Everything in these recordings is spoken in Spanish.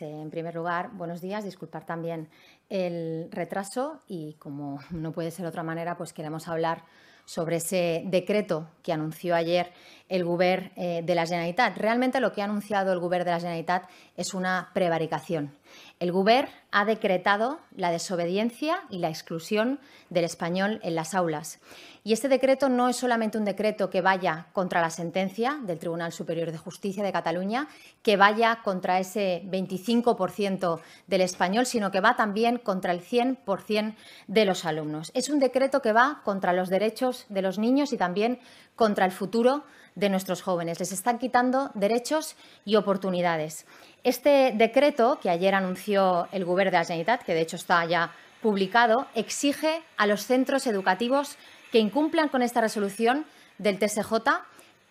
En primer lugar, buenos días, disculpar también el retraso y, como no puede ser de otra manera, pues queremos hablar sobre ese decreto que anunció ayer el Govern de la Generalitat. Realmente lo que ha anunciado el Govern de la Generalitat es una prevaricación. El Govern ha decretado la desobediencia y la exclusión del español en las aulas. Y este decreto no es solamente un decreto que vaya contra la sentencia del Tribunal Superior de Justicia de Cataluña, que vaya contra ese 25% del español, sino que va también contra el 100% de los alumnos. Es un decreto que va contra los derechos de los niños y también contra el futuro de nuestros jóvenes. Les están quitando derechos y oportunidades. Este decreto que ayer anunció el Govern de la Generalitat, que de hecho está ya publicado, exige a los centros educativos que incumplan con esta resolución del TSJ,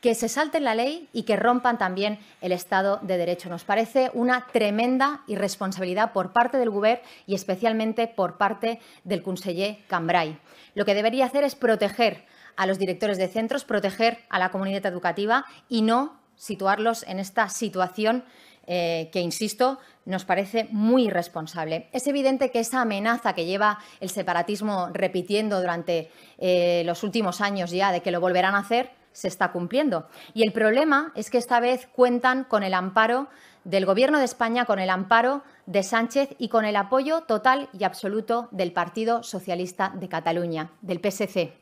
que se salten la ley y que rompan también el Estado de Derecho. Nos parece una tremenda irresponsabilidad por parte del Govern y especialmente por parte del conseller Cambray. Lo que debería hacer es proteger a los directores de centros, proteger a la comunidad educativa y no situarlos en esta situación que, insisto, nos parece muy irresponsable. Es evidente que esa amenaza que lleva el separatismo repitiendo durante los últimos años ya de que lo volverán a hacer se está cumpliendo. Y el problema es que esta vez cuentan con el amparo del Gobierno de España, con el amparo de Sánchez y con el apoyo total y absoluto del Partido Socialista de Cataluña, del PSC.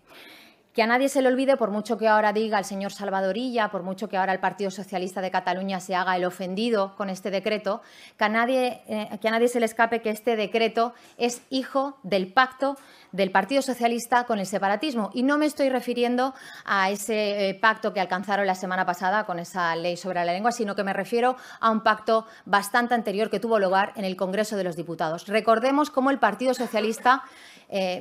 Que a nadie se le olvide, por mucho que ahora diga el señor Salvador Illa, por mucho que ahora el Partido Socialista de Cataluña se haga el ofendido con este decreto, que a nadie se le escape que este decreto es hijo del pacto del Partido Socialista con el separatismo. Y no me estoy refiriendo a ese pacto que alcanzaron la semana pasada con esa ley sobre la lengua, sino que me refiero a un pacto bastante anterior que tuvo lugar en el Congreso de los Diputados. Recordemos cómo el Partido Socialista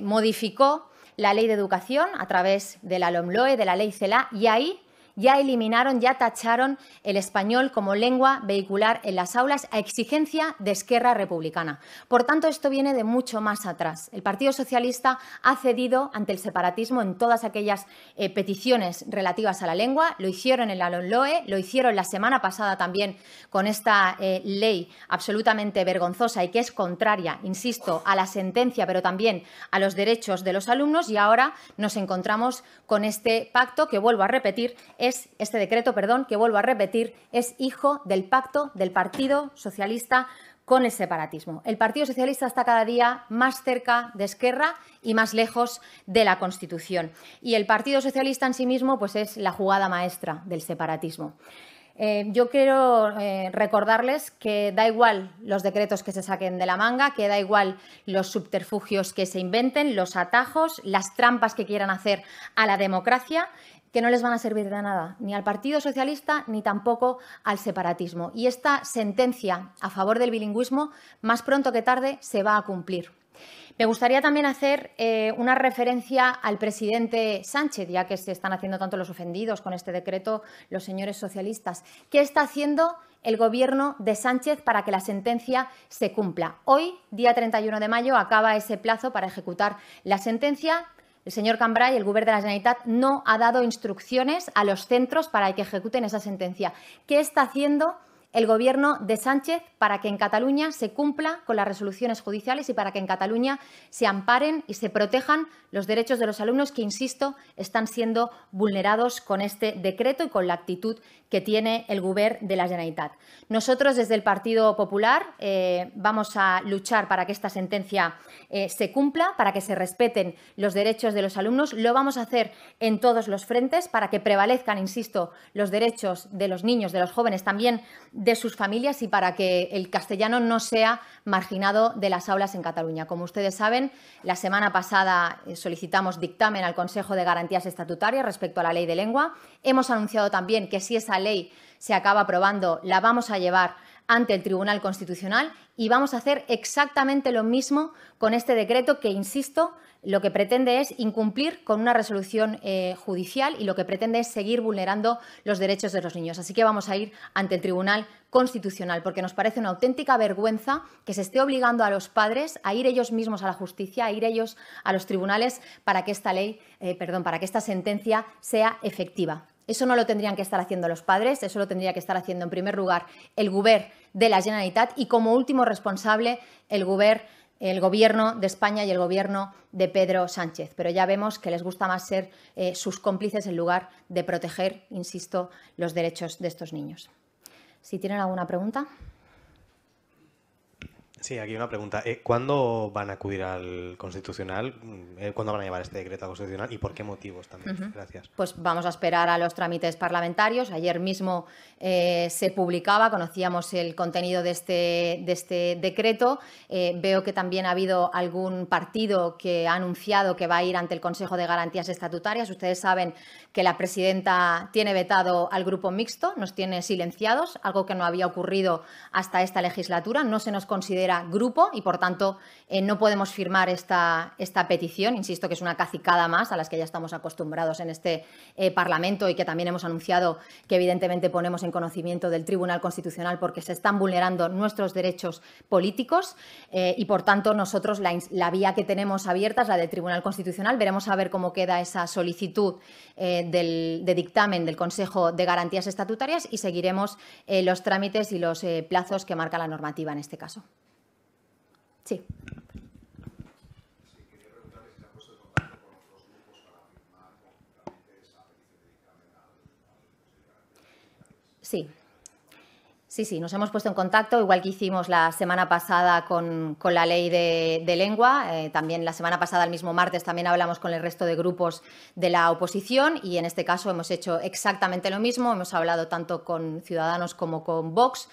modificó la Ley de Educación a través de la LOMLOE, de la Ley CELA, y ahí ya eliminaron, ya tacharon el español como lengua vehicular en las aulas a exigencia de Esquerra Republicana. Por tanto, esto viene de mucho más atrás. El Partido Socialista ha cedido ante el separatismo en todas aquellas peticiones relativas a la lengua. Lo hicieron en la LOMLOE, lo hicieron la semana pasada también con esta ley absolutamente vergonzosa y que es contraria, insisto, a la sentencia, pero también a los derechos de los alumnos. Y ahora nos encontramos con este pacto que, vuelvo a repetir, este decreto, que vuelvo a repetir, es hijo del pacto del Partido Socialista con el separatismo. El Partido Socialista está cada día más cerca de Esquerra y más lejos de la Constitución. Y el Partido Socialista en sí mismo pues es la jugada maestra del separatismo. Yo quiero recordarles que da igual los decretos que se saquen de la manga, que da igual los subterfugios que se inventen, los atajos, las trampas que quieran hacer a la democracia, que no les van a servir de nada, ni al Partido Socialista ni tampoco al separatismo. Y esta sentencia a favor del bilingüismo, más pronto que tarde, se va a cumplir. Me gustaría también hacer una referencia al presidente Sánchez, ya que se están haciendo tanto los ofendidos con este decreto los señores socialistas. ¿Qué está haciendo el Gobierno de Sánchez para que la sentencia se cumpla? Hoy, día 31 de mayo, acaba ese plazo para ejecutar la sentencia. El señor Cambray, el Govern de la Generalitat, no ha dado instrucciones a los centros para que ejecuten esa sentencia. ¿Qué está haciendo el Gobierno de Sánchez para que en Cataluña se cumpla con las resoluciones judiciales y para que en Cataluña se amparen y se protejan los derechos de los alumnos que, insisto, están siendo vulnerados con este decreto y con la actitud que tiene el Govern de la Generalitat? Nosotros, desde el Partido Popular, vamos a luchar para que esta sentencia se cumpla, para que se respeten los derechos de los alumnos. Lo vamos a hacer en todos los frentes para que prevalezcan, insisto, los derechos de los niños, de los jóvenes, también de sus familias, y para que el castellano no sea marginado de las aulas en Cataluña. Como ustedes saben, la semana pasada solicitamos dictamen al Consejo de Garantías Estatutarias respecto a la Ley de Lengua. Hemos anunciado también que si esa ley se acaba aprobando, la vamos a llevar ante el Tribunal Constitucional y vamos a hacer exactamente lo mismo con este decreto que, insisto, lo que pretende es incumplir con una resolución judicial y lo que pretende es seguir vulnerando los derechos de los niños. Así que vamos a ir ante el Tribunal Constitucional, porque nos parece una auténtica vergüenza que se esté obligando a los padres a ir ellos mismos a la justicia, a ir ellos a los tribunales para que esta sentencia sea efectiva. Eso no lo tendrían que estar haciendo los padres, eso lo tendría que estar haciendo en primer lugar el Govern de la Generalitat y como último responsable el Gobierno de España y el Gobierno de Pedro Sánchez. Pero ya vemos que les gusta más ser sus cómplices en lugar de proteger, insisto, los derechos de estos niños. Si tienen alguna pregunta. Sí, aquí una pregunta. ¿Cuándo van a acudir al Constitucional? ¿Cuándo van a llevar este decreto al Constitucional y por qué motivos también? Gracias. Pues vamos a esperar a los trámites parlamentarios. Ayer mismo se publicaba, conocíamos el contenido de este decreto. Veo que también ha habido algún partido que ha anunciado que va a ir ante el Consejo de Garantías Estatutarias. Ustedes saben que la presidenta tiene vetado al grupo mixto, nos tiene silenciados, algo que no había ocurrido hasta esta legislatura. No se nos considera grupo y, por tanto, no podemos firmar esta petición. Insisto que es una cacicada más a las que ya estamos acostumbrados en este Parlamento y que también hemos anunciado que, evidentemente, ponemos en conocimiento del Tribunal Constitucional porque se están vulnerando nuestros derechos políticos y, por tanto, nosotros la vía que tenemos abierta es la del Tribunal Constitucional. Veremos a ver cómo queda esa solicitud de dictamen del Consejo de Garantías Estatutarias y seguiremos los trámites y los plazos que marca la normativa en este caso. Sí. Quería preguntarle si se ha puesto en contacto con otros grupos para firmar conjuntamente esa petición de dictamen al Sí. Sí, nos hemos puesto en contacto, igual que hicimos la semana pasada con la ley de lengua. También la semana pasada, el mismo martes, también hablamos con el resto de grupos de la oposición y en este caso hemos hecho exactamente lo mismo. Hemos hablado tanto con Ciudadanos como con Vox.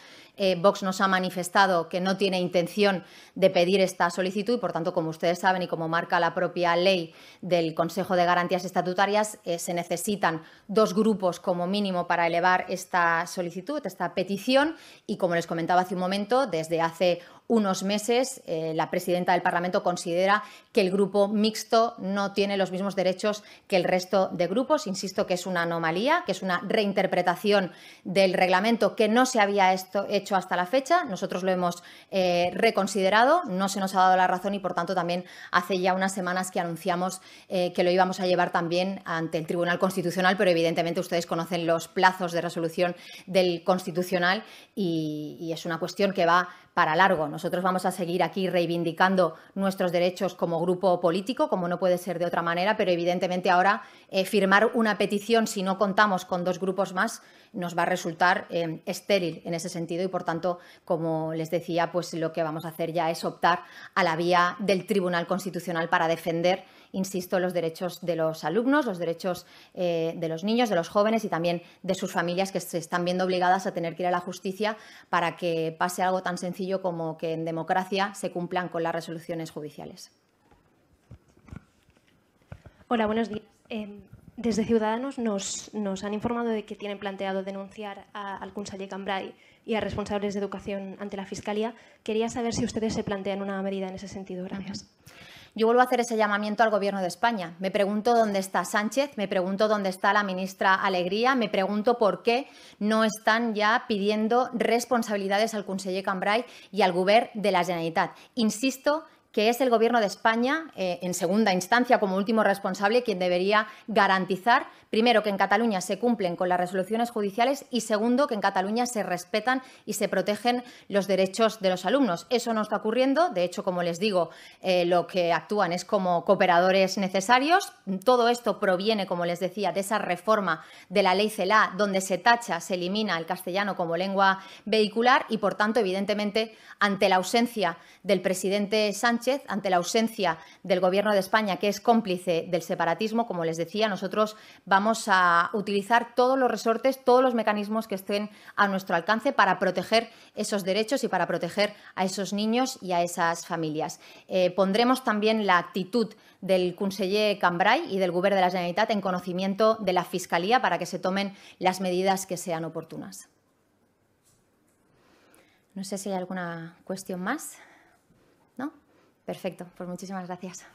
Vox nos ha manifestado que no tiene intención de pedir esta solicitud y, por tanto, como ustedes saben y como marca la propia ley del Consejo de Garantías Estatutarias, se necesitan 2 grupos como mínimo para elevar esta solicitud, esta petición y, como les comentaba hace un momento, desde hace unos meses la presidenta del Parlamento considera que el grupo mixto no tiene los mismos derechos que el resto de grupos. Insisto que es una anomalía, que es una reinterpretación del reglamento que no se había hecho hasta la fecha. Nosotros lo hemos reconsiderado, no se nos ha dado la razón y, por tanto, también hace ya unas semanas que anunciamos que lo íbamos a llevar también ante el Tribunal Constitucional, pero evidentemente ustedes conocen los plazos de resolución del Constitucional y es una cuestión que va para largo. Nosotros vamos a seguir aquí reivindicando nuestros derechos como grupo político, como no puede ser de otra manera, pero evidentemente ahora firmar una petición si no contamos con 2 grupos más nos va a resultar estéril en ese sentido y, por tanto, como les decía, pues lo que vamos a hacer ya es optar a la vía del Tribunal Constitucional para defender, insisto, los derechos de los alumnos, los derechos de los niños, de los jóvenes y también de sus familias que se están viendo obligadas a tener que ir a la justicia para que pase algo tan sencillo como que en democracia se cumplan con las resoluciones judiciales. Hola, buenos días. Desde Ciudadanos nos han informado de que tienen planteado denunciar al conseller Cambray y a responsables de educación ante la Fiscalía. Quería saber si ustedes se plantean una medida en ese sentido. Gracias. Yo vuelvo a hacer ese llamamiento al Gobierno de España. Me pregunto dónde está Sánchez, me pregunto dónde está la ministra Alegría, me pregunto por qué no están ya pidiendo responsabilidades al conseller Cambray y al Govern de la Generalitat. Insisto que es el Gobierno de España, en segunda instancia, como último responsable, quien debería garantizar, primero, que en Cataluña se cumplen con las resoluciones judiciales y, segundo, que en Cataluña se respetan y se protegen los derechos de los alumnos. Eso no está ocurriendo. De hecho, como les digo, lo que actúan es como cooperadores necesarios. Todo esto proviene, como les decía, de esa reforma de la ley CELA, donde se tacha, se elimina el castellano como lengua vehicular y, por tanto, evidentemente, ante la ausencia del presidente Sánchez, ante la ausencia del Gobierno de España, que es cómplice del separatismo, como les decía, nosotros vamos a utilizar todos los resortes, todos los mecanismos que estén a nuestro alcance para proteger esos derechos y para proteger a esos niños y a esas familias. Pondremos también la actitud del conseller Cambray y del Govern de la Generalitat en conocimiento de la Fiscalía para que se tomen las medidas que sean oportunas. No sé si hay alguna cuestión más. ¿No? Perfecto, pues muchísimas gracias.